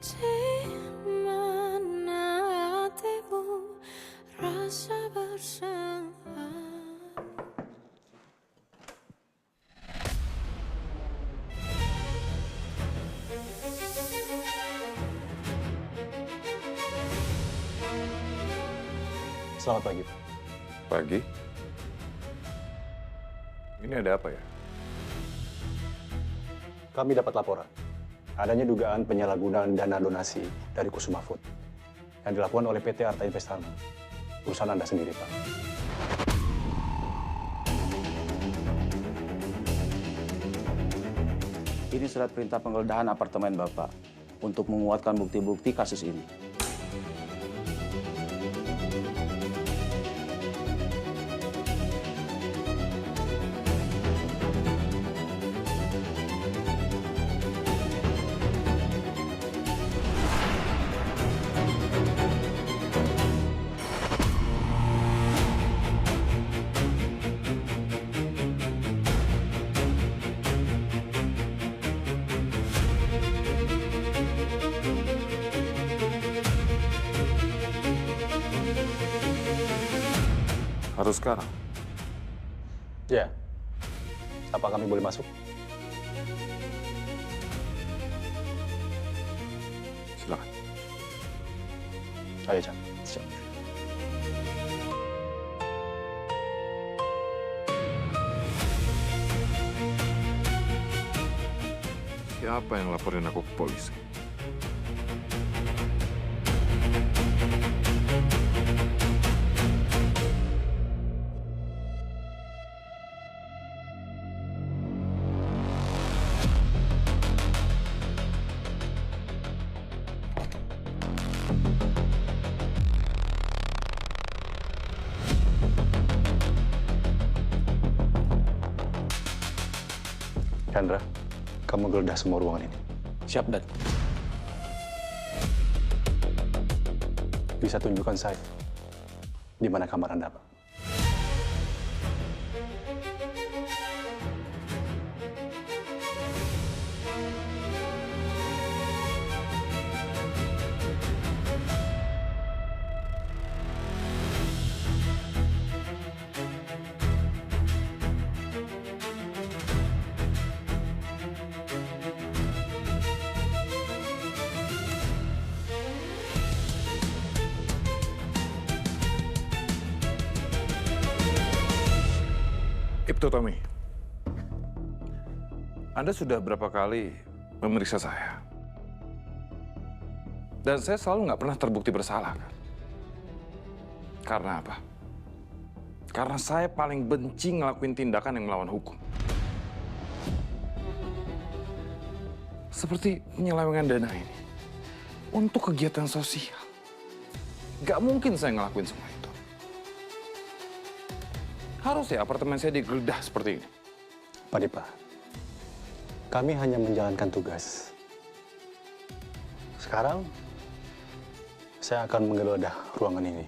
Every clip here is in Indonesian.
Di mana hatimu rasa bersalah. Selamat pagi, Pak. Pagi? Ini ada apa ya? Kami dapat laporan. Adanya dugaan penyalahgunaan dana donasi dari Kusuma Food yang dilakukan oleh PT Arta Investama. Perusahaan Anda sendiri, Pak. Ini surat perintah penggeledahan apartemen Bapak untuk menguatkan bukti-bukti kasus ini. Harus sekarang? Ya. Apa kami boleh masuk? Silakan. Ayo, Cak. Siapa yang laporin aku ke polisi? Chandra, kamu geledah semua ruangan ini. Siap, Dan. Bisa tunjukkan saya di mana kamar Anda, Pak? Ibtu Tommy, Anda sudah berapa kali memeriksa saya? Dan saya selalu nggak pernah terbukti bersalah, kan? Karena apa? Karena saya paling benci ngelakuin tindakan yang melawan hukum. Seperti penyelewengan dana ini untuk kegiatan sosial. Nggak mungkin saya ngelakuin semua itu. Harus ya apartemen saya digeledah seperti ini? Pak Dipa, kami hanya menjalankan tugas. Sekarang, saya akan menggeledah ruangan ini.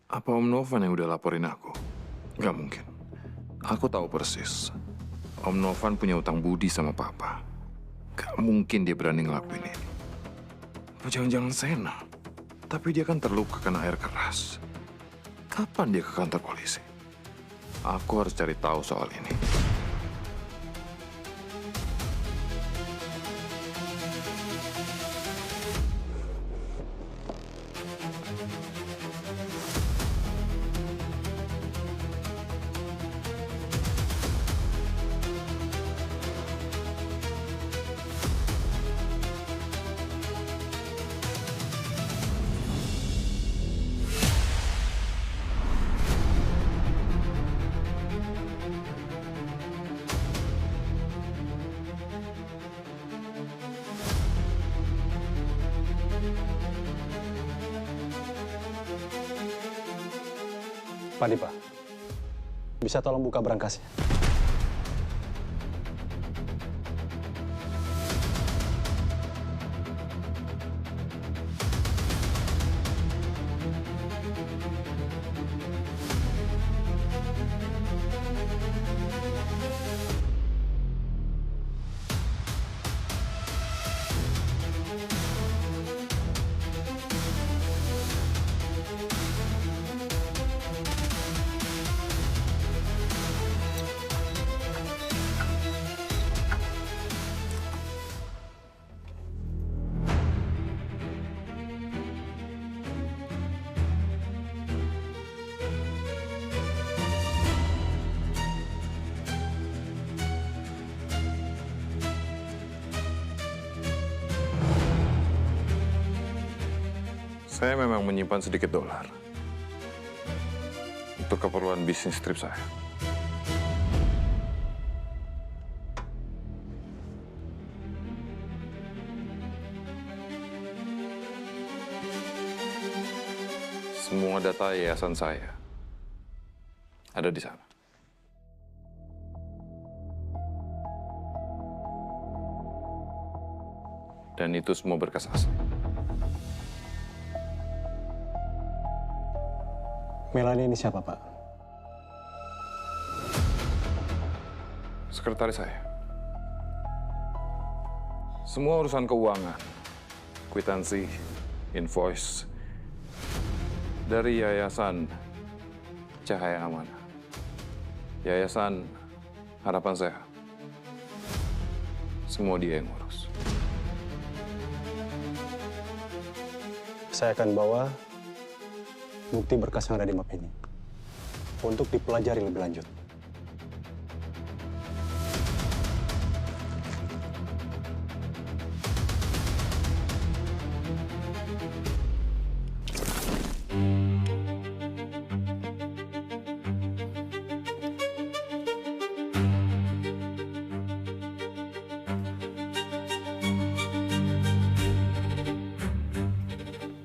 Apa Om Novan yang udah laporin aku? Nggak mungkin. Aku tahu persis. Om Novan punya utang budi sama Papa. Nggak mungkin dia berani ngelakuin ini. Apa jangan-jangan Sena? Tapi dia kan terluka kena air keras. Kapan dia ke kantor polisi? Aku harus cari tahu soal ini. Pak Dipa, bisa tolong buka berangkasnya? Saya memang menyimpan sedikit dolar untuk keperluan bisnis trip saya. Semua data yayasan saya ada di sana. Dan itu semua berkas asli. Melanie ini siapa, Pak? Sekretaris saya. Semua urusan keuangan, kwitansi, invoice, dari Yayasan Cahaya Amanah, Yayasan Harapan Sehat, semua dia yang ngurus. Saya akan bawa bukti berkas yang ada di map ini untuk dipelajari lebih lanjut.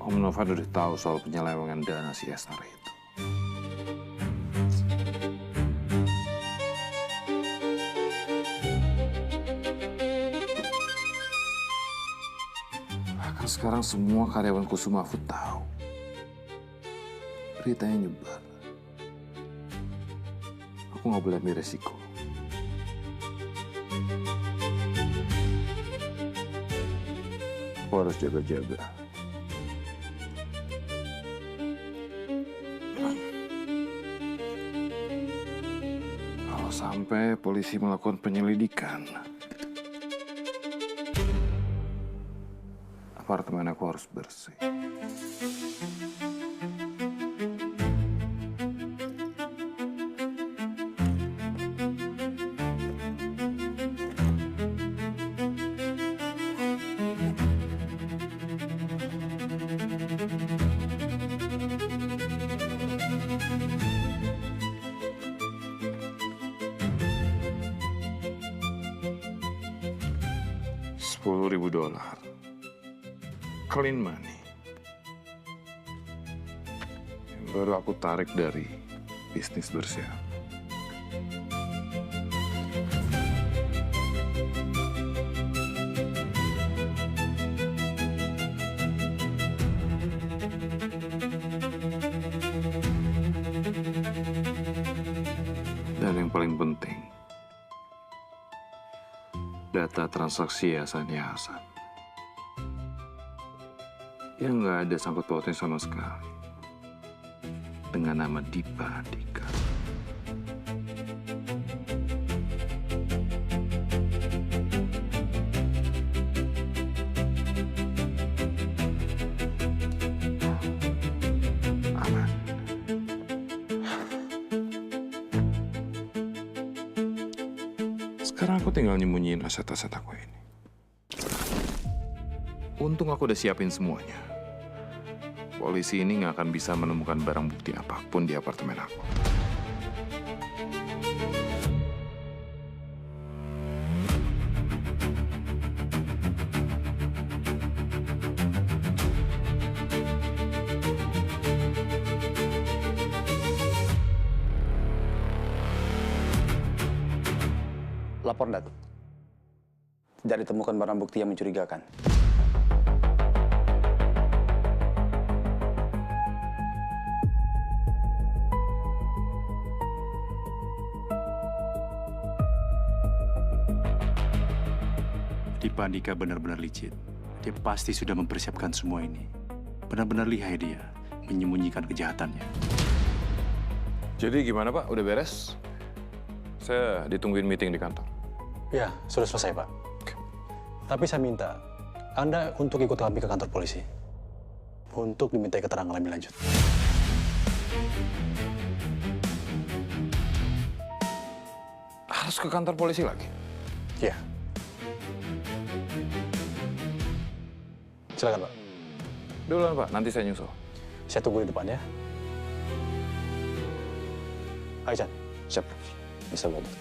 Om Novan udah tahu soal penyelewengan dana si Esther itu. Bahkan sekarang semua karyawan Kusuma Food tahu. Beritanya nyebar. Aku nggak boleh ambil resiko. Aku harus jaga-jaga. Kalau sampai polisi melakukan penyelidikan, apartemen aku harus bersih. $10.000. Clean money. Yang baru aku tarik dari bisnis bersih. Dan yang paling penting, data transaksi yayasan-yayasan yang nggak ada sangkut pautnya sama sekali dengan nama Dipa Dika. Aman. Sekarang aku tinggal nyembunyiin aset-aset aku ini. Untung aku udah siapin semuanya. Polisi ini nggak akan bisa menemukan barang bukti apapun di apartemen aku. Lapor, Datuk. Tidak ditemukan barang bukti yang mencurigakan. Pak Andika benar-benar licik. Dia pasti sudah mempersiapkan semua ini. Benar-benar lihai dia menyembunyikan kejahatannya. Jadi gimana Pak? Udah beres? Saya ditungguin meeting di kantor. Ya, sudah selesai, Pak. Tapi saya minta Anda untuk ikut kami ke kantor polisi untuk dimintai keterangan lebih lanjut. Harus ke kantor polisi lagi? Ya. Silakan, Pak. Duluan Pak, nanti saya nyusul. Saya tunggu di depan ya. Ayo, Chan. Siap. Bisa bantu.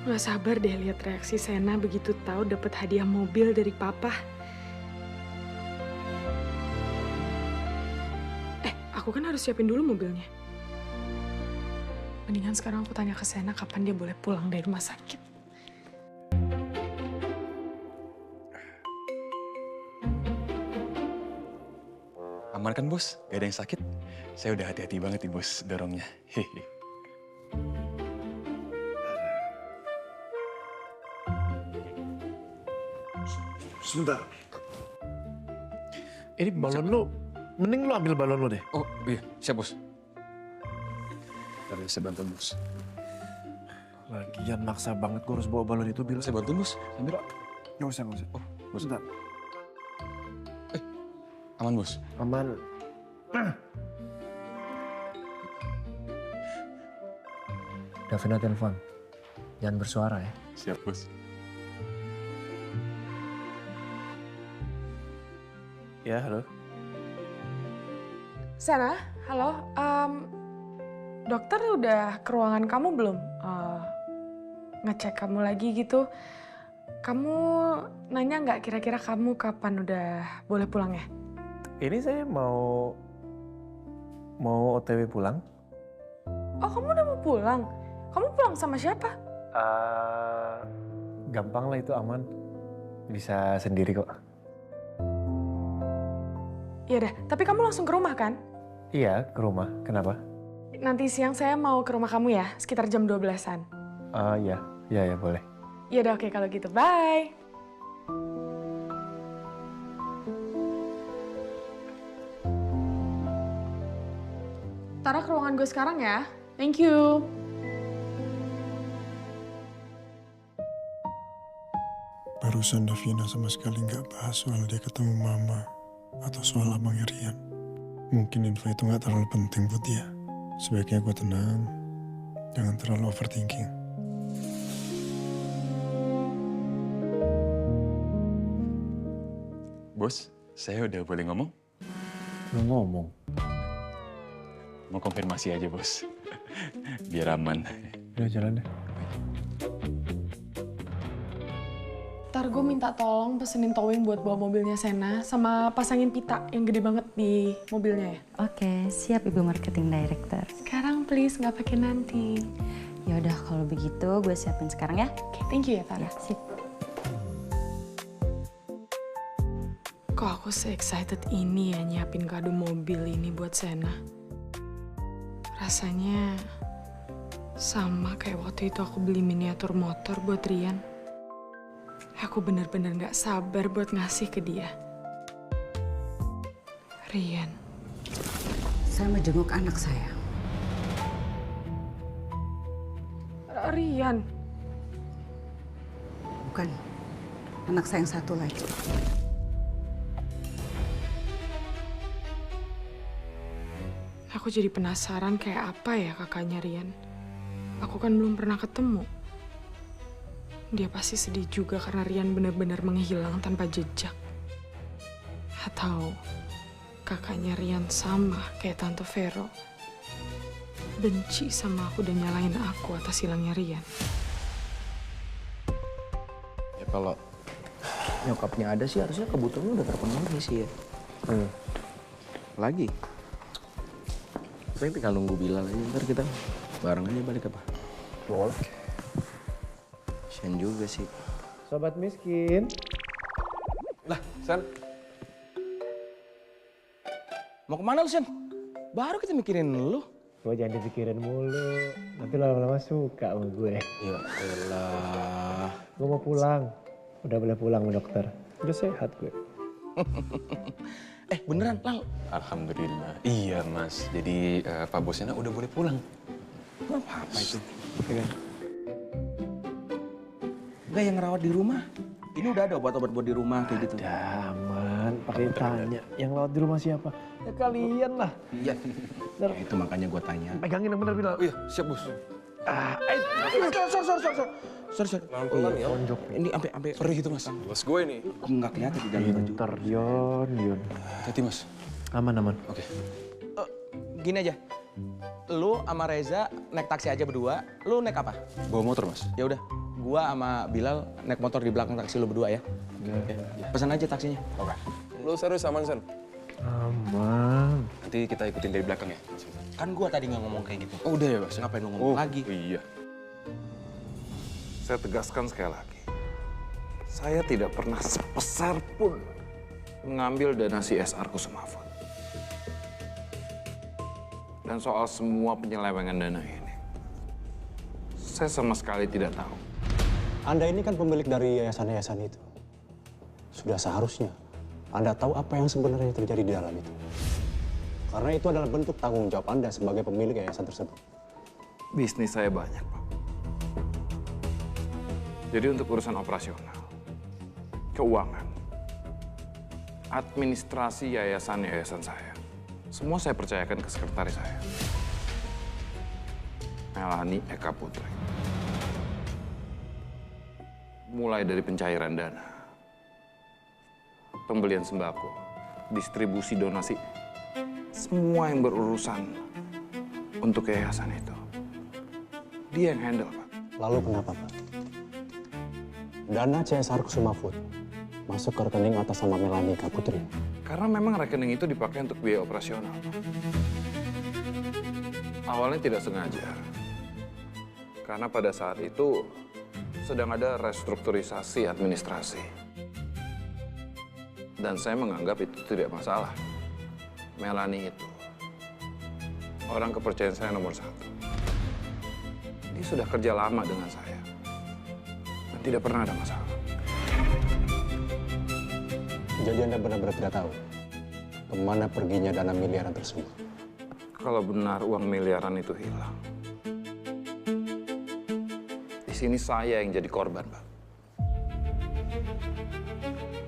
Gak sabar deh lihat reaksi Sena begitu tahu dapat hadiah mobil dari Papa. Aku kan harus siapin dulu mobilnya. Mendingan sekarang aku tanya ke Sena kapan dia boleh pulang dari rumah sakit. Aman kan, Bos? Gak ada yang sakit? Saya udah hati-hati banget nih, Bos, dorongnya. Hehe. Sebentar. Ini balon lu, mending lu ambil balon lu deh. Oh, iya. Siap, Bos. Bentar, saya bantu, Bos. Lagian maksa banget gue harus bawa balon itu, Bil. Saya bantu, Bos. Ambil, Pak. Nggak usah. Oh, Bos. Bentar. Aman, Bos. Aman. Davina telepon. Jangan bersuara ya. Siap, Bos. Ya, halo. Sena, halo. Dokter udah ke ruangan kamu belum? Ngecek kamu lagi gitu. Kamu nanya nggak kira-kira kamu kapan udah boleh pulang ya? Ini saya mau OTW pulang. Oh, kamu udah mau pulang? Kamu pulang sama siapa? Gampang lah, itu aman. Bisa sendiri kok. Ya udah, tapi kamu langsung ke rumah kan? Iya, ke rumah. Kenapa? Nanti siang saya mau ke rumah kamu ya, sekitar jam 12-an. Iya, boleh. Ya udah, oke kalau gitu. Bye. Tara ke ruangan gue sekarang ya. Thank you. Barusan Davina sama sekali nggak bahas soal dia ketemu mama atau soal abang Rian. Mungkin info itu nggak terlalu penting buat dia. Sebaiknya gue tenang, jangan terlalu overthinking. Bos, saya udah boleh ngomong? Belum ngomong. Mau konfirmasi aja, Bos. Biar aman. Udah jalan deh. Ntar gue minta tolong pesenin towing buat bawa mobilnya Sena sama pasangin pita yang gede banget di mobilnya ya. Oke, siap Ibu Marketing Director. Sekarang please, nggak pakai nanti. Ya udah kalau begitu gue siapin sekarang ya. Oke, thank you ya Tara. Ya, sip. Kok aku se-excited ini ya nyiapin kado mobil ini buat Sena. Rasanya sama kayak waktu itu aku beli miniatur motor buat Rian. Aku bener-bener gak sabar buat ngasih ke dia. Rian. Saya mau jenguk anak saya. Rian. Bukan. Anak saya yang satu lagi. Aku jadi penasaran kayak apa ya kakaknya Rian. Aku kan belum pernah ketemu. dia pasti sedih juga karena Rian benar-benar menghilang tanpa jejak. Atau kakaknya Rian sama kayak Tante Vero, benci sama aku dan nyalain aku atas hilangnya Rian. Ya kalau Nyokapnya ada sih harusnya kebutuhan udah terpenuhi sih ya. Lagi? Saya tinggal nunggu Bilal aja, ntar kita bareng aja balik apa? Boleh. Sian juga sih. Sobat miskin. Lah, Sen. Mau kemana lu, Sen? Baru kita mikirin lu. Gue jangan dipikirin mulu. Nanti lama-lama suka sama gue. Ya elah. Gue mau pulang. Udah boleh pulang sama dokter. Udah sehat gue. Beneran, Lal? alhamdulillah. Iya Mas, jadi Pak Bosena udah boleh pulang. Gak apa-apa itu. Enggak yang ngerawat di rumah. Ini udah ada obat-obat buat di rumah kayak gitu. Aman, pakai tanya. Yang lewat di rumah siapa? Ya kalian lah. Iya. Ya, itu makanya gue tanya. Pegangin yang bener Bilal. Iya, siap bos. Sorry. Pelan-pelan ya. Ini sampai Sorry gitu Mas. Bos gue ini. Enggak kelihatan di dalam baju. Pinter, Yon. Hati Mas. Aman. Oke. Gini aja. Lu sama Reza naik taksi aja berdua. Lu naik apa? Bawa motor Mas. Ya udah, gua sama Bilal naik motor di belakang taksi lu berdua ya. Pesan aja taksinya. Oke. Lu serius aman Sen? Aman. Nanti kita ikutin dari belakang ya. Kan gua tadi nggak ngomong kayak gitu. Oh udah ya Mas. Ngapain lu ngomong lagi? Iya. Saya tegaskan sekali lagi, saya tidak pernah sepeser pun mengambil dana CSR Kusumafut. Dan soal semua penyelewengan dana ini, saya sama sekali tidak tahu. Anda ini kan pemilik dari yayasan-yayasan itu. Sudah seharusnya Anda tahu apa yang sebenarnya terjadi di dalam itu. Karena itu adalah bentuk tanggung jawab Anda sebagai pemilik yayasan tersebut. Bisnis saya banyak, Pak. Jadi untuk urusan operasional, keuangan, administrasi yayasan-yayasan saya, semua saya percayakan ke sekretaris saya, Melani Eka Putri. Mulai dari pencairan dana, pembelian sembako, distribusi donasi, semua yang berurusan untuk yayasan itu, dia yang handle, Pak. Lalu kenapa, Pak? Dana CSR Kusumafut masuk ke rekening atas nama Melani Eka Putri. Karena memang rekening itu dipakai untuk biaya operasional. Awalnya tidak sengaja. Karena pada saat itu sedang ada restrukturisasi administrasi. Dan saya menganggap itu tidak masalah. Melani itu orang kepercayaan saya nomor 1. Dia sudah kerja lama dengan saya. Dan tidak pernah ada masalah. Jadi Anda benar-benar tidak tahu kemana perginya dana miliaran tersebut? Kalau benar uang miliaran itu hilang, di sini saya yang jadi korban, Pak.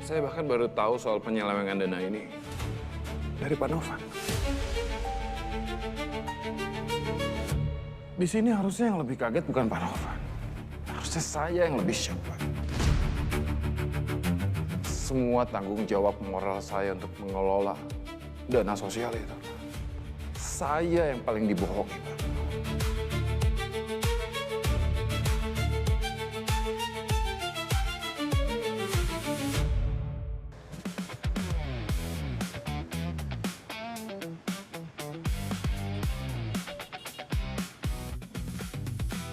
Saya bahkan baru tahu soal penyelewengan dana ini dari Pak Novan. Di sini harusnya yang lebih kaget bukan Pak Novan. Harusnya saya yang lebih shock, Pak. Semua tanggung jawab moral saya untuk mengelola dana sosial itu, saya yang paling dibohongi, Pak.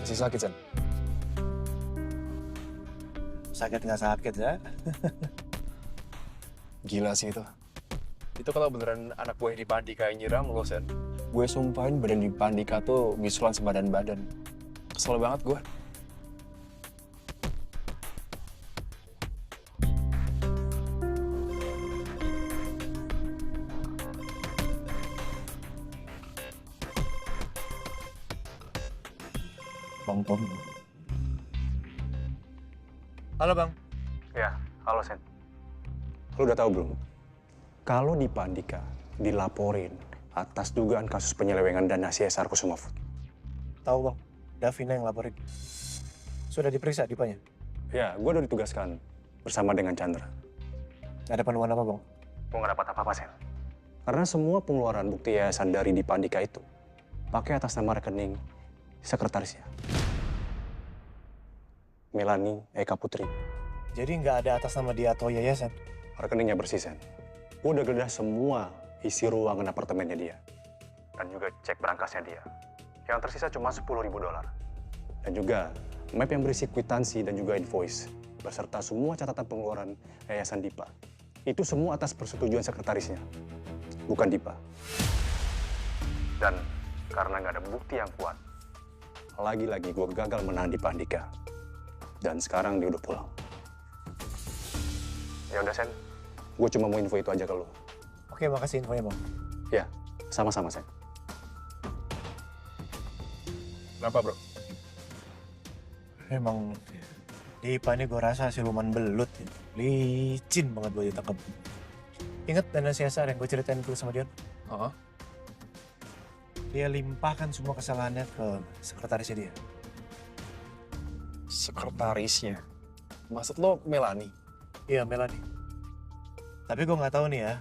Masih sakit, Sen? Sakit nggak sakit ya? Gila sih itu. Itu kalau beneran anak buah di Pandika yang nyiram lo, Sen. Gue sumpahin badan di Pandika tuh bisulan sebadan-badan. Kesel banget gue. Bang Tom. Halo, Bang. Ya, halo Sen. Lu udah tahu belum? Kalau di Pandika dilaporin atas dugaan kasus penyelewengan dana CSR Kusumafut. Tahu Bang, Davina yang laporin. Sudah diperiksa Dipanya? Ya, gue udah ditugaskan bersama dengan Chandra. Ada panduan apa, Bang? Gue nggak dapat apa-apa, Sen. Karena semua pengeluaran bukti yayasan dari Dipa Andika itu pakai atas nama rekening sekretarisnya. Melani Eka Putri. Jadi nggak ada atas nama dia atau yayasan? Rekeningnya bersih, Sen. Gue udah geledah semua isi ruangan apartemennya dia. Dan juga cek berangkasnya dia. Yang tersisa cuma $10.000. Dan juga map yang berisi kwitansi dan juga invoice. Beserta semua catatan pengeluaran yayasan Dipa. Itu semua atas persetujuan sekretarisnya. Bukan Dipa. Dan karena nggak ada bukti yang kuat, lagi-lagi gue gagal menahan Dipa Andika. Dan sekarang dia udah pulang. Ya udah, Sen. Gue cuma mau info itu aja ke lo. Oke, makasih infonya, Bang. Ya, sama-sama, Sen. Kenapa, Bro? Emang Dipa ini gue rasa siluman belut. Ya. Licin banget buat ditangkap. Ingat dana CSR yang gue ceritain dulu sama Dion? Dia limpahkan semua kesalahannya ke sekretarisnya dia. Sekretarisnya? Maksud lo Melani? Iya, Melani. Tapi gue nggak tahu nih ya,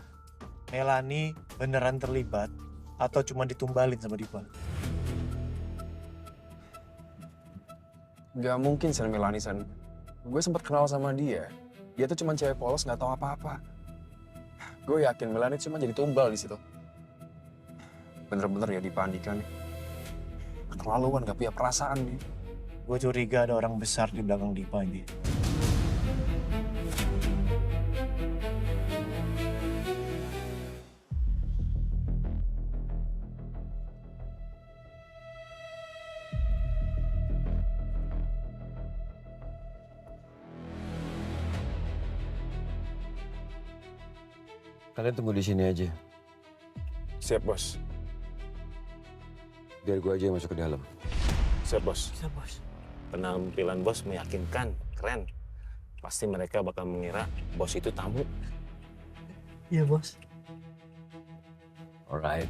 Melani beneran terlibat atau cuma ditumbalin sama Dipa. Gak mungkin Sen Melani, Sen. Gue sempat kenal sama dia. Dia tuh cuma cewek polos, nggak tahu apa-apa. Gue yakin Melani cuma jadi tumbal di situ. Bener-bener ya Dipa Andika nih. Keterlaluan, gak punya perasaan nih. Gue curiga ada orang besar di belakang Dipa ini. Kalian tunggu di sini aja. Siap, Bos. Biar gue aja yang masuk ke dalam. Siap, Bos. Siap, Bos. Penampilan Bos meyakinkan, keren. Pasti mereka bakal mengira Bos itu tamu. Iya, Bos. Alright.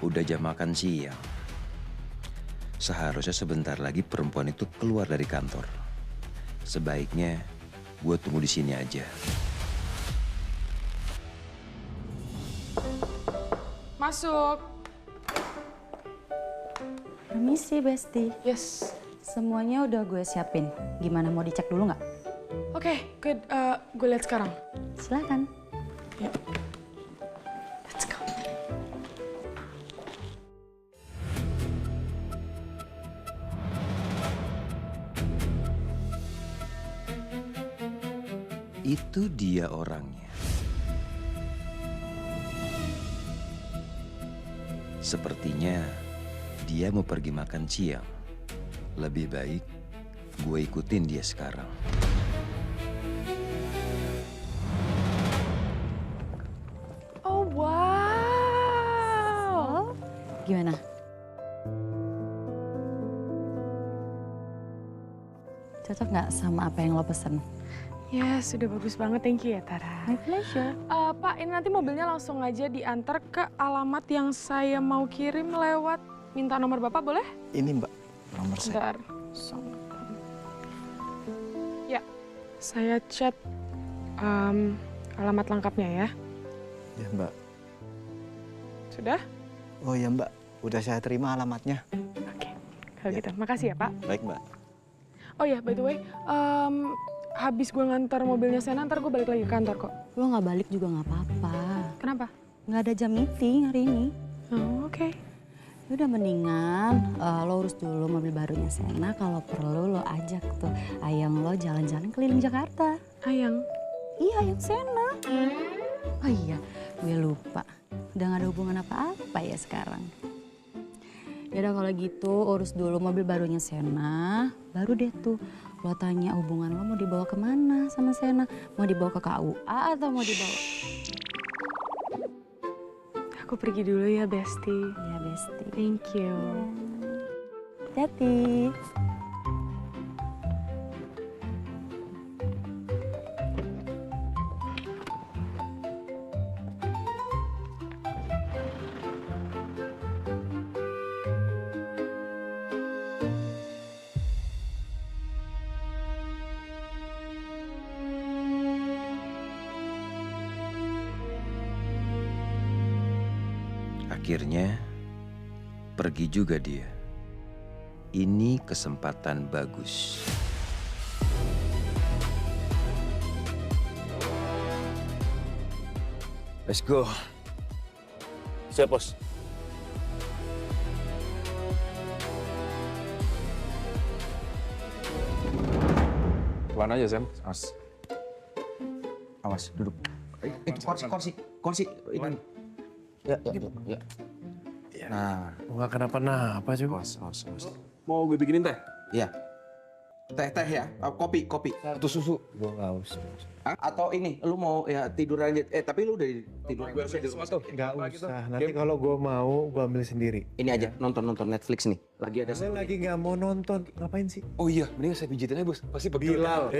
Udah jam makan siang. Seharusnya sebentar lagi perempuan itu keluar dari kantor. Sebaiknya gue tunggu di sini aja. Masuk. Permisi, Besti. Yes. Semuanya udah gue siapin. Gimana, mau dicek dulu nggak? Oke, good. Gue lihat sekarang. Silakan. Ya. Let's go. Itu dia orangnya. Sepertinya dia mau pergi makan siang. Lebih baik gue ikutin dia sekarang. Oh, wow. Gimana? Cocok nggak sama apa yang lo pesen? Yes, sudah bagus banget. Thank you ya, Tara. My pleasure. Pak, ini nanti mobilnya langsung aja diantar ke alamat yang saya mau kirim lewat minta nomor Bapak, boleh? Ini Mbak, nomor saya. Bentar. Ya, saya chat alamat lengkapnya ya. Ya Mbak. Sudah? Oh ya Mbak, udah saya terima alamatnya. Oke, kalau gitu. Makasih ya, Pak. Baik Mbak. Oh ya, by the way, habis gue ngantar mobilnya Sena, ntar gue balik lagi ke kantor kok. Lo nggak balik juga nggak apa-apa. Kenapa? Nggak ada jam meeting hari ini. Oh, oke. Udah mendingan lo urus dulu mobil barunya Sena. Kalau perlu lo ajak tuh Ayang lo jalan-jalan keliling Jakarta. Ayang? Iya, Ayang Sena. Oh iya, gue lupa. Udah gak ada hubungan apa-apa ya sekarang. Yaudah kalau gitu urus dulu mobil barunya Sena, baru deh tuh lo tanya hubungan lo mau dibawa kemana sama Sena. Mau dibawa ke KUA atau mau dibawa... Aku pergi dulu ya, Besti. Ya, Besti. Thank you. Hati-hati. Akhirnya pergi juga dia. Ini kesempatan bagus. Let's go. Siap, Bos. Pelan aja, Sen. Awas, duduk. Itu kursi. Ini. Ya. Nah, nggak kenapa-napa juga. Awas. Mau gue bikinin teh? Iya. Teh ya, kopi. Atau susu? Gue nggak usah. Atau ini, lu mau ya tidur aja. Tapi lu udah tidur. Gue harus di rumah tuh. Nggak usah. Nanti kalau gue mau, gue ambil sendiri. Ini aja, nonton Netflix nih. Lagi ada. Saya lagi nggak mau nonton. Ngapain sih? Oh iya, mending saya pijitin aja, Bos. Pasti pegel. Bilal.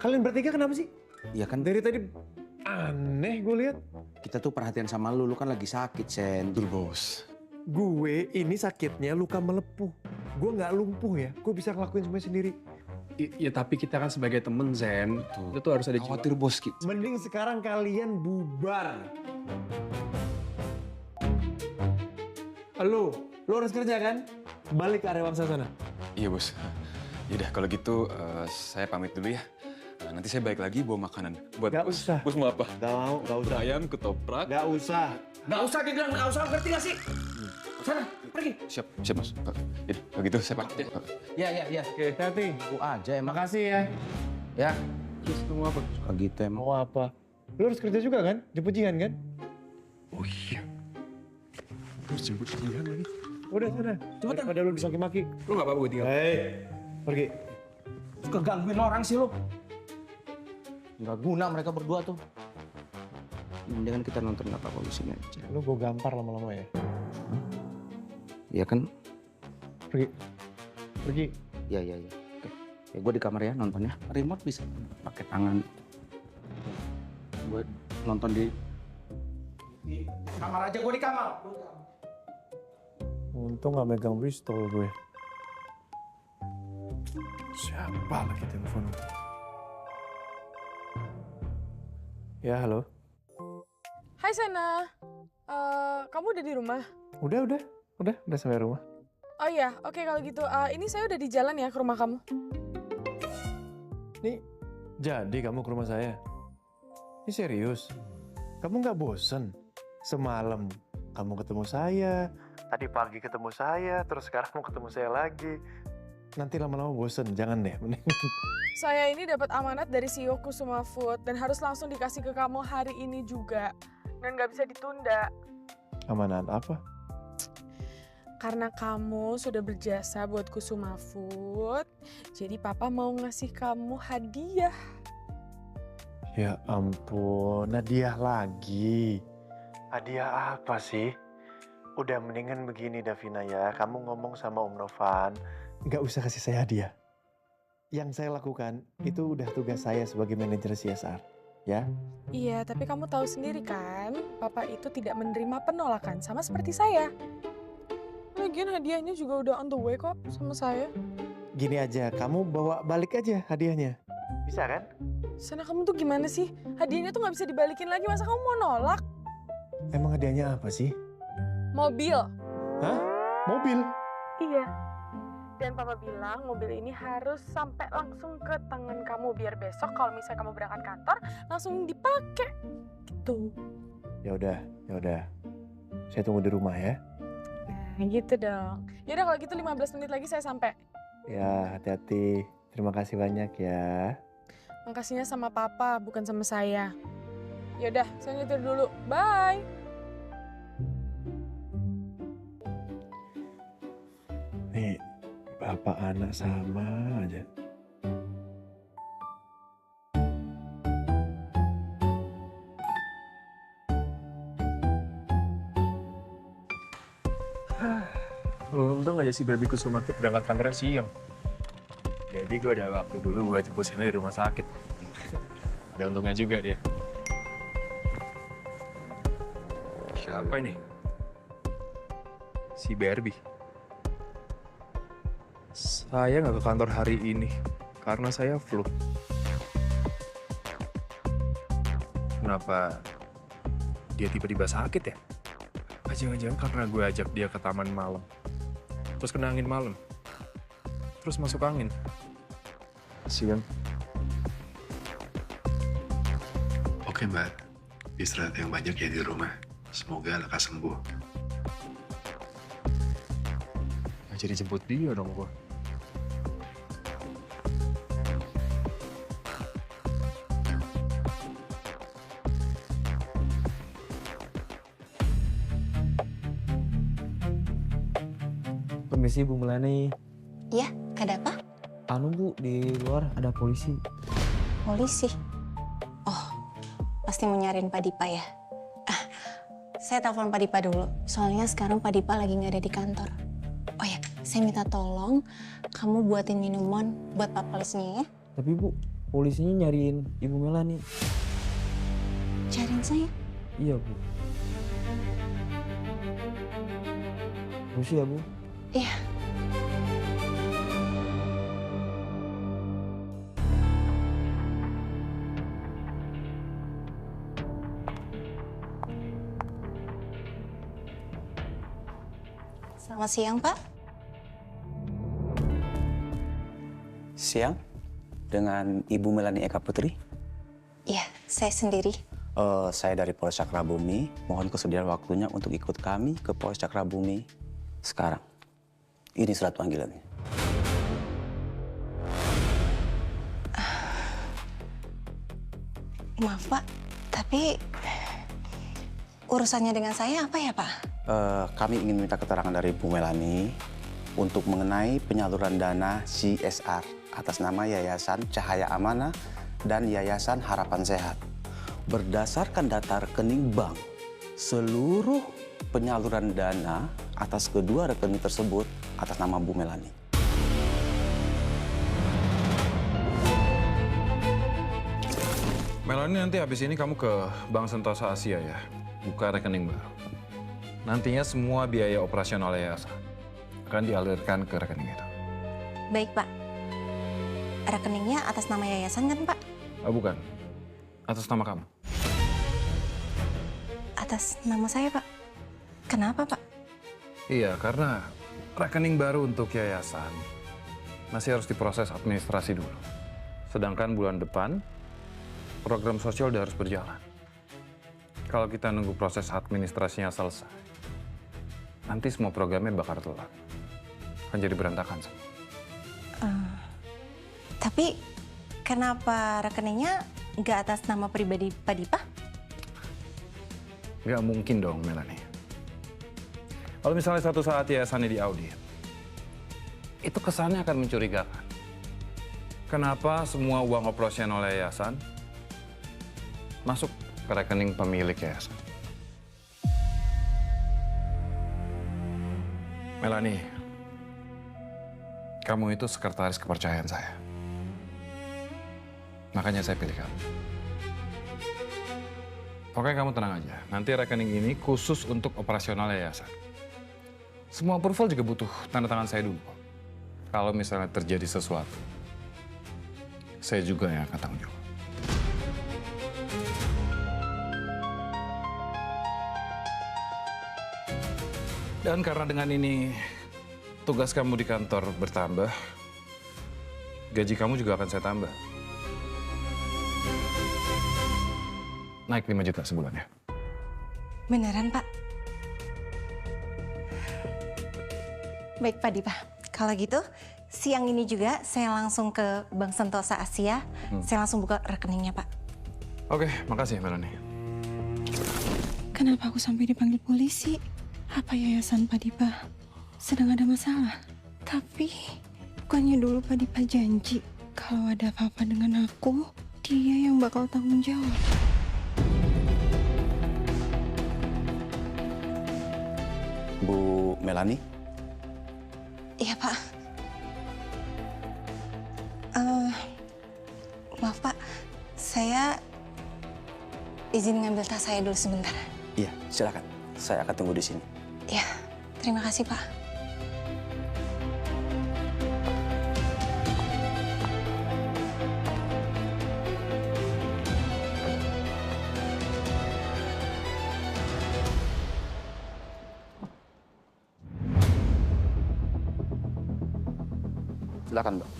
Kalian bertiga kenapa sih? Iya kan. Dari tadi aneh gue lihat. Kita tuh perhatian sama lu kan lagi sakit, Sen. Betul, Bos. Gue ini sakitnya luka melepuh. Gue nggak lumpuh ya. Gue bisa ngelakuin semuanya sendiri. Ya tapi kita kan sebagai temen, Zen. Kita tuh harus ada khawatir, Bos. Mending sekarang kalian bubar. Lu harus kerja kan? Balik ke area Wangsa sana. Iya, Bos. Yaudah kalau gitu saya pamit dulu ya. Nanti saya balik lagi bawa makanan. Buat Gak Bos. usah. Bos mau apa? Gak mau, gak usah. Ayam, ketoprak. Gak usah. Nggak usah, dia bilang nggak usah, ngerti gak sih? Sana, pergi. Siap, Mas. Yaudah, kalau gitu saya pamit ya. Iya. Oke, hati. Aku aja emang. Makasih ya. Ya. Terus mau apa? Suka gitu emang. Mau apa? Lu harus kerja juga kan? Jemput Jihan kan? Oh iya. Terus jemput Jihan lagi. Udah sana. Cepetan. Daripada lu disaki-maki. Lu nggak apa-apa gue tinggal. Hei, pergi. Suka gangguin orang sih lu. Nggak guna mereka berdua tuh. Mendingan kita nonton nggak apa-apa di sini aja. Lu gue gampar lama-lama ya. Iya kan? Pergi. Iya. Oke. Ya gue di kamar ya nontonnya. Remote bisa pakai tangan. Gue nonton di kamar aja, gue di kamar. Untung gak megang pistol gue. Siapa lagi telepon? Ya, halo. Hai Sena, kamu udah di rumah? Udah sampai rumah. Oh iya, oke kalau gitu. Ini saya udah di jalan ya ke rumah kamu. Nih, jadi kamu ke rumah saya? Ini serius? Kamu nggak bosen? Semalam kamu ketemu saya, tadi pagi ketemu saya, terus sekarang mau ketemu saya lagi. Nanti lama-lama bosen, jangan deh. Saya ini dapat amanat dari CEO Kusuma Food dan harus langsung dikasih ke kamu hari ini juga. Dan nggak bisa ditunda. Amanat apa? Karena kamu sudah berjasa buat Kusuma Food, jadi papa mau ngasih kamu hadiah. Ya ampun, hadiah lagi. Hadiah apa sih? Udah mendingan begini Davina ya, kamu ngomong sama Om Novan, nggak usah kasih saya hadiah. Yang saya lakukan itu udah tugas saya sebagai manajer CSR, ya? Iya, tapi kamu tahu sendiri kan, papa itu tidak menerima penolakan, sama seperti saya. Lagian hadiahnya juga udah on the way kok sama saya. Gini aja, kamu bawa balik aja hadiahnya. Bisa kan? Sana kamu tuh gimana sih? Hadiahnya tuh nggak bisa dibalikin lagi, masa kamu mau nolak? Emang hadiahnya apa sih? Mobil. Hah? Mobil? Iya. Dan papa bilang mobil ini harus sampai langsung ke tangan kamu biar besok kalau misalnya kamu berangkat kantor langsung dipakai. Gitu. Ya udah. Saya tunggu di rumah ya. Nah, gitu dong. Yaudah kalau gitu 15 menit lagi saya sampai. Ya, hati-hati. Terima kasih banyak ya. Makasihnya sama papa, bukan sama saya. Yaudah, saya nyetir dulu. Bye. Nih, bapak anak sama aja. Untung aja si babyku Sumakit berangkat kantornya siang. Jadi gue ada waktu dulu buat jemput sini di rumah sakit. Ada untungnya juga dia. Siapa ini? Si Barbie. Saya nggak ke kantor hari ini karena saya flu. Kenapa dia tiba-tiba sakit ya? Jangan-jangan karena gue ajak dia ke taman malam. Terus kena angin malam. Terus masuk angin. Kasian. Oke Mbak, istirahat yang banyak ya di rumah. Semoga lekas sembuh. Nah, jadi jemput dia dong gue. Permisi Bu Melani. Iya, ada apa? Anu Bu, di luar ada polisi. Polisi? Oh, pasti mau nyariin Pak Dipa ya? Saya telepon Pak Dipa dulu, soalnya sekarang Pak Dipa lagi nggak ada di kantor. Oh ya, saya minta tolong kamu buatin minuman buat Pak polisinya ya. Tapi Bu, polisinya nyariin Ibu Melani. Cariin saya? Iya Bu. Permisi ya Bu. Iya. Selamat siang, Pak. Siang, dengan Ibu Melani Eka Putri. Iya, saya sendiri. Saya dari Polres Cakrabumi, mohon kesediaan waktunya untuk ikut kami ke Polres Cakrabumi sekarang. Ini surat panggilannya. Maaf, Pak, tapi urusannya dengan saya apa ya, Pak? Kami ingin minta keterangan dari Bu Melani untuk mengenai penyaluran dana CSR atas nama Yayasan Cahaya Amanah dan Yayasan Harapan Sehat. Berdasarkan data rekening bank, seluruh penyaluran dana atas kedua rekening tersebut atas nama Bu Melani. Melani, nanti habis ini kamu ke Bank Sentosa Asia ya, buka rekening baru. Nantinya semua biaya operasional yayasan akan dialirkan ke rekening itu. Baik, Pak. Rekeningnya atas nama yayasan kan, Pak? Bukan, atas nama kamu. Atas nama saya, Pak. Kenapa, Pak? Iya, karena rekening baru untuk yayasan masih harus diproses administrasi dulu. Sedangkan bulan depan, program sosial udah harus berjalan. Kalau kita nunggu proses administrasinya selesai, nanti semua programnya bakal telat. Akan jadi berantakan semua. Tapi kenapa rekeningnya nggak atas nama pribadi Pak Dipa? Nggak mungkin dong, Melani. Kalau misalnya satu saat yayasannya diaudit, itu kesannya akan mencurigakan. Kenapa semua uang operasional yayasan masuk ke rekening pemilik yayasan? Melani, kamu itu sekretaris kepercayaan saya. Makanya saya pilih kamu. Pokoknya kamu tenang aja, nanti rekening ini khusus untuk operasional yayasan. Semua approval juga butuh tanda tangan saya dulu. Kalau misalnya terjadi sesuatu, saya juga yang akan tanggung jawab. Dan karena dengan ini tugas kamu di kantor bertambah, gaji kamu juga akan saya tambah. Naik 5 juta sebulan ya. Beneran, Pak? Baik, Pak Dipa. Kalau gitu, siang ini juga saya langsung ke Bank Sentosa Asia. Saya langsung buka rekeningnya, Pak. Oke, makasih Melani. Kenapa aku sampai dipanggil polisi? Apa yayasan Pak Dipa sedang ada masalah? Tapi bukannya dulu Pak Dipa janji kalau ada apa-apa dengan aku, dia yang bakal tanggung jawab. Bu Melani? Iya, Pak. Maaf, Pak. Saya izin ngambil tas saya dulu sebentar. Iya, silakan. Saya akan tunggu di sini. Ya, terima kasih, Pak. Silakan, Mbak.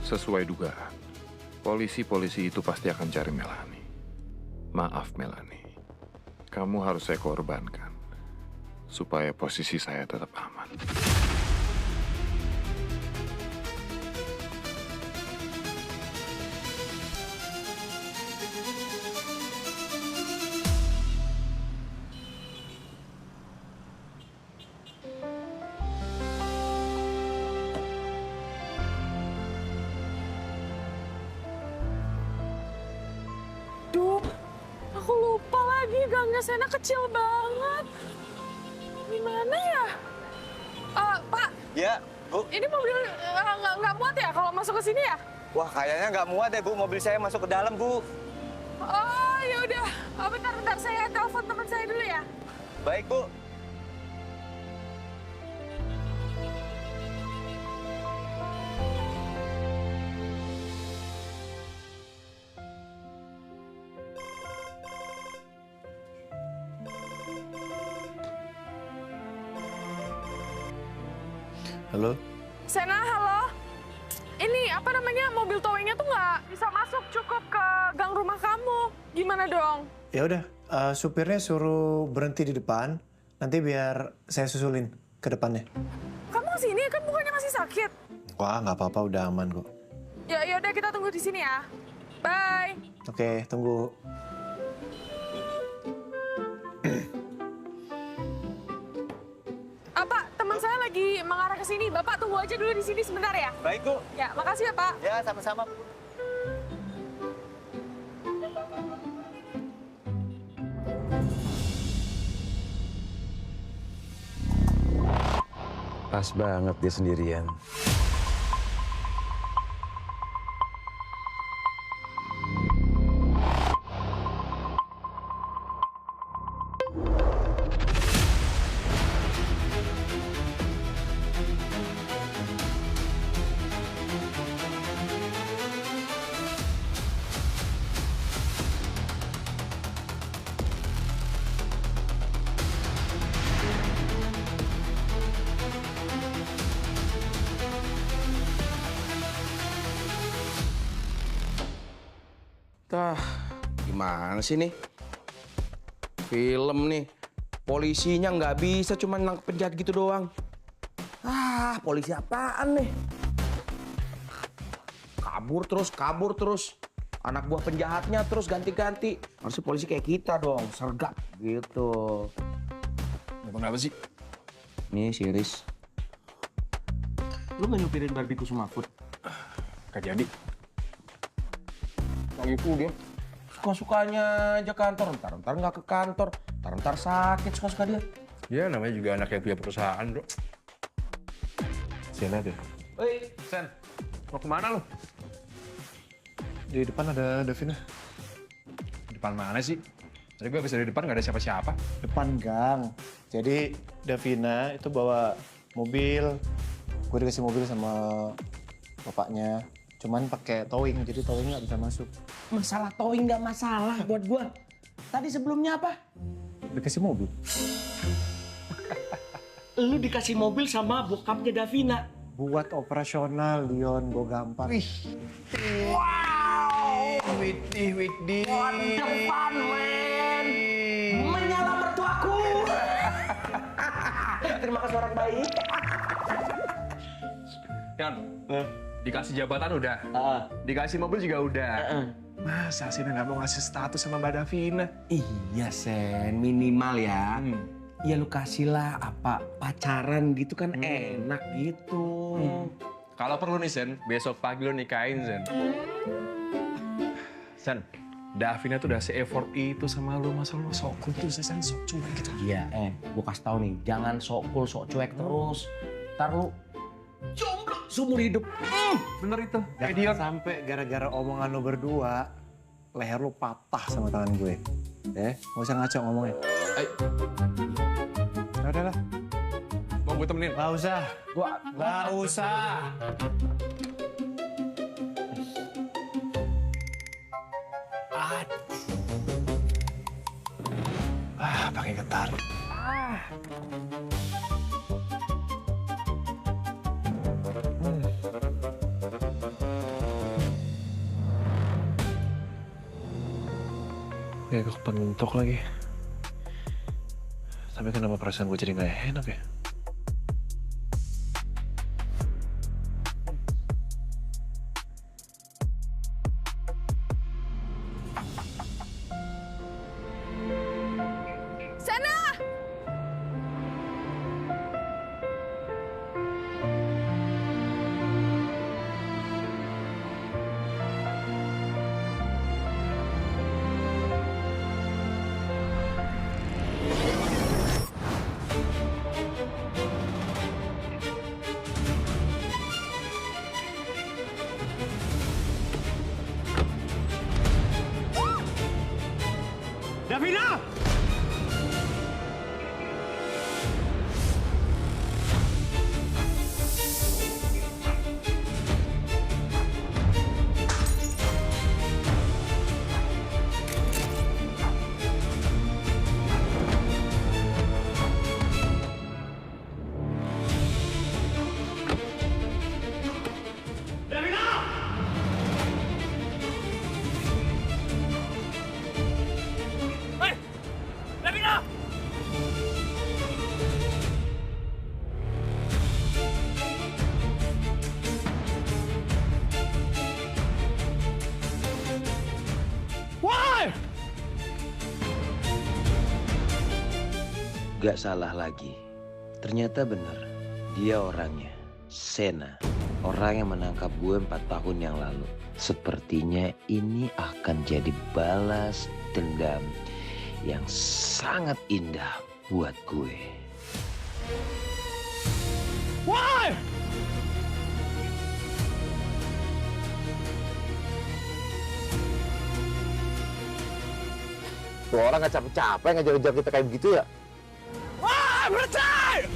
Sesuai dugaan, polisi-polisi itu pasti akan cari Melani. Maaf Melani, kamu harus saya korbankan supaya posisi saya tetap aman. Duh, aku lupa lagi gangnya Sena kecil banget. Gimana ya? Pak. Ya, Bu. Ini mobil nggak muat ya kalau masuk ke sini ya? Wah, kayaknya nggak muat deh, Bu. Mobil saya masuk ke dalam, Bu. Oh, ya udah. Bentar, saya telepon teman saya dulu ya. Baik, Bu. Halo? Sena, halo. Ini apa namanya, mobil towingnya tuh nggak bisa masuk cukup ke gang rumah kamu. Gimana dong? Ya udah, supirnya suruh berhenti di depan. Nanti biar saya susulin ke depannya. Kamu kesini kan bukannya masih sakit? Wah, nggak apa-apa, udah aman kok. Ya udah kita tunggu di sini ya. Bye. Oke, tunggu. Pak, teman saya lagi mengarah ke sini. Bapak tunggu aja dulu di sini sebentar ya. Baik, Bu. Ya, makasih ya, Pak. Ya, sama-sama, Bu. Pas banget dia sendirian. Tah, gimana sih nih? Film nih, polisinya nggak bisa cuma nangkep penjahat gitu doang. Ah, polisi apaan nih? Kabur terus. Anak buah penjahatnya terus ganti-ganti. Harusnya polisi kayak kita dong, sergap gitu. Kenapa sih? Nih, Siris. Lu nggak nyupirin barbecue sama food? Gak jadi. Itu dia. Suka-sukanya aja kantor, ntar nggak ke kantor, ntar sakit suka-suka dia. Ya namanya juga anak yang punya perusahaan, bro. Sena deh. Hei, Sen. Mau kemana lu? Di depan ada Davina. Depan mana sih? Tadi gue habis dari depan nggak ada siapa-siapa. Depan gang. Jadi Davina itu bawa mobil. Gue dikasih mobil sama bapaknya. Cuman pakai towing, jadi towing nggak bisa masuk. Masalah towing nggak masalah buat gua. Tadi sebelumnya apa? Dikasih mobil. Lu dikasih mobil sama bokapnya Davina. Buat operasional, Dion, gue gampang. Wih. Wow. Widih. What the fun, man. Menyala mertuaku. Terima kasih orang baik. Yan, dikasih jabatan udah, dikasih mobil juga udah. Masa sih nggak mau ngasih status sama Mbak Davina? Iya, Sen. Minimal ya. Ya lu kasih lah apa pacaran gitu kan enak gitu. Kalau perlu nih Sen, besok pagi lo nikahin Sen. Sen, Davina tuh udah se-effort itu sama lu, masa lu sok cool tuh Sen, sok cuek gitu. Iya, gua kasih tau nih, jangan sok cool, sok cuek terus. Ntar lu jomblo seumur hidup. Bener itu. Jangan sampai gara-gara omongan lo berdua, leher lo patah sama tangan gue. Nggak usah ngaco ngomongnya. Udah lah. Mau gue temenin? Nggak usah. Nggak usah. Pakai getar. Kayak kepentok lagi. Tapi kenapa perasaan gue jadi nggak enak ya? Sana! Davina! Gak salah lagi. Ternyata benar. Dia orangnya. Sena. Orang yang menangkap gue 4 tahun yang lalu. Sepertinya ini akan jadi balas dendam yang sangat indah buat gue. Why? Tuh orang gak capek-capek ngejar-ngejar kita kayak begitu ya? Wah, berhenti!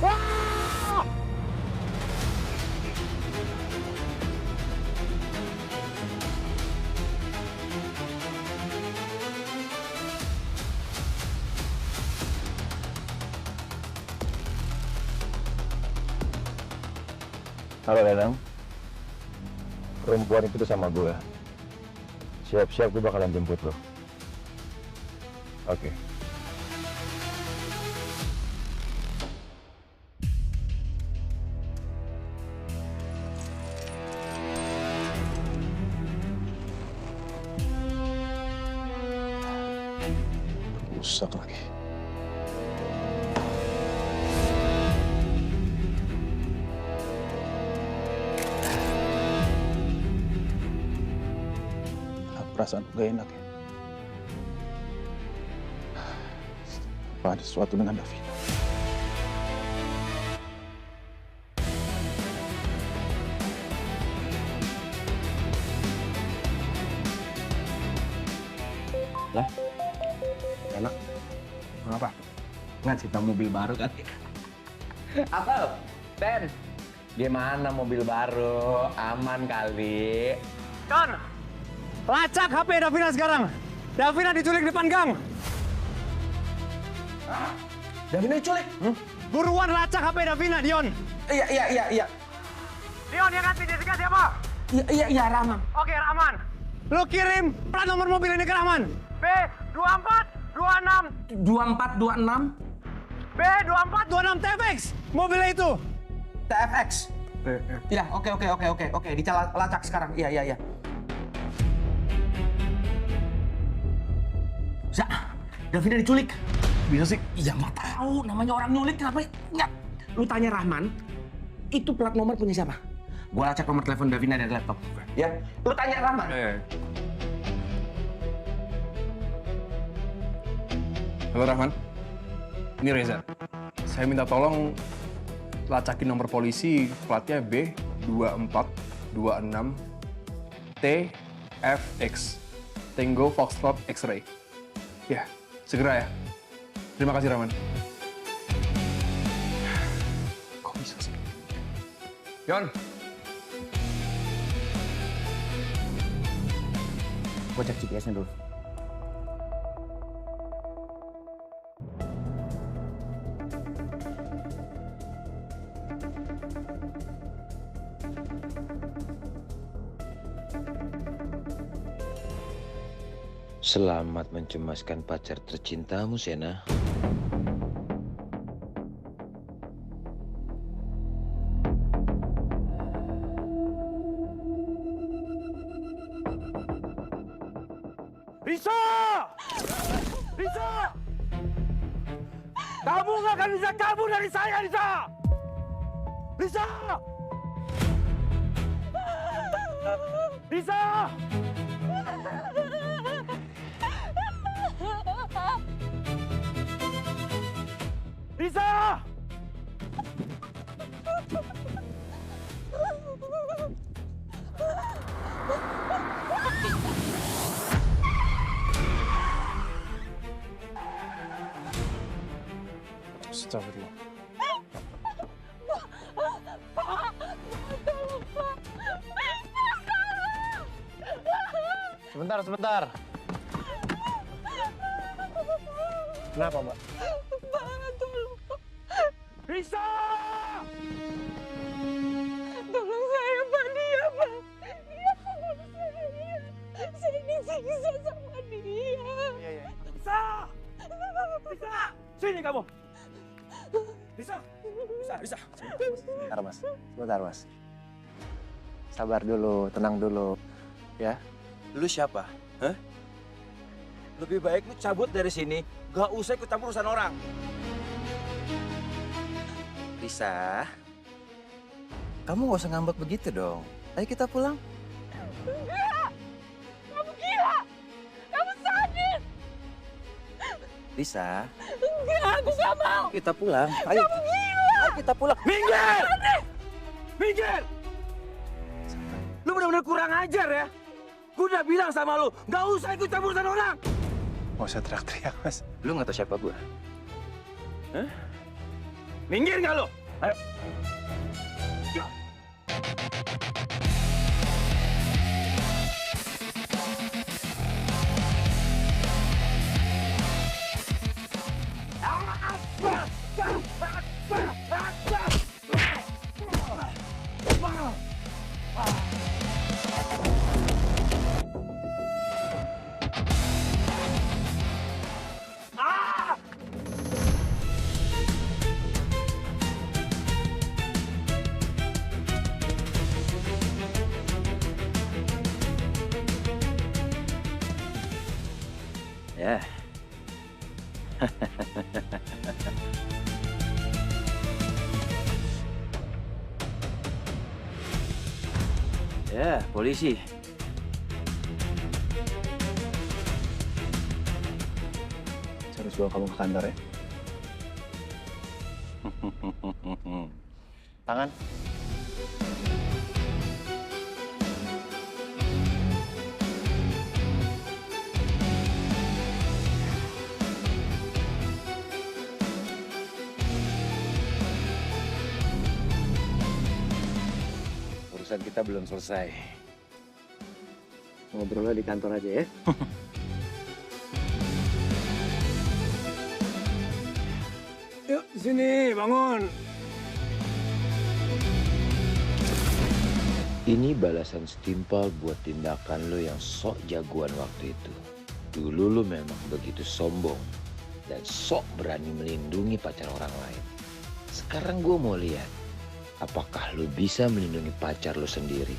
Wah! Halo Lenang, perempuan itu tuh sama gue. Siap-siap gue bakalan jemput lo. Oke. Rusak lagi. Perasaan gak enak ya. Apa ada sesuatu dengan Davina? Lah, enak. Apa? Nggak cerita mobil baru kan? Apa? Ben, gimana mobil baru? Aman kali. Don, lacak HP Davina sekarang. Davina diculik depan gang. Davina diculik? Buruan lacak HP Davina, Dion. Iya. Dion, yang ngasih Jessica siapa? Iya, Rahman. Oke, Rahman. Lu kirim plat nomor mobil ini ke Rahman. B2426. 2426? B2426 TFX. Mobilnya itu. TFX? Iya, oke. Lacak sekarang. Iya. Bisa, Davina diculik. Bisa sih? Iya, nggak tahu. Namanya orang nyulik, kenapa nggak? Lu tanya Rahman, itu plat nomor punya siapa? Gua lacak nomor telepon Davina dari laptop. Ya, lu tanya Rahman. Halo Rahman, ini Reza. Saya minta tolong lacakin nomor polisi platnya B2426 TFX Tango Foxtrot X-Ray. Ya, segera ya. Terima kasih Rahman. Kok bisa sih? Yon. Gua cek GPS-nya dulu. Selamat mencemaskan pacar tercintamu, Sena. Risa! Kamu nggak akan bisa kabur dari saya, Risa! Risa! Astagfirullah. Sebentar. Kenapa, Mbak? Risa! Tolong saya, Pak. Dia, Pak. Dia bunuh saya. Saya disiksa sama dia. Iya. Risa! Sini kamu. Risa! Sebentar, Mas. Sabar dulu, tenang dulu. Ya. Lu siapa? Hah? Lebih baik lu cabut dari sini. Gak usah ikut campur urusan orang. Risa, kamu gak usah ngambek begitu dong. Ayo kita pulang. Enggak! Kamu gila! Kamu sadis! Risa. Enggak, aku gak mau! Kita pulang. Ayo. Kamu gila! Ayo kita pulang. Minggir! Minggir! Lu benar-benar kurang ajar ya. Gue udah bilang sama lu, gak usah ikut campur urusan orang. Nggak usah teriak-teriak, Mas. Lu gak tau siapa gue? Hah? Minggir gak lu? Ayo. Ya. Ya, polisi. Saya harus bawa kamu ke kantor ya. Tangan. urusan kita belum selesai. Ngobrolnya di kantor aja ya. Yuk, sini, bangun. Ini balasan setimpal buat tindakan lo yang sok jagoan waktu itu. Dulu lo memang begitu sombong dan sok berani melindungi pacar orang lain. Sekarang gue mau lihat, apakah lo bisa melindungi pacar lo sendiri.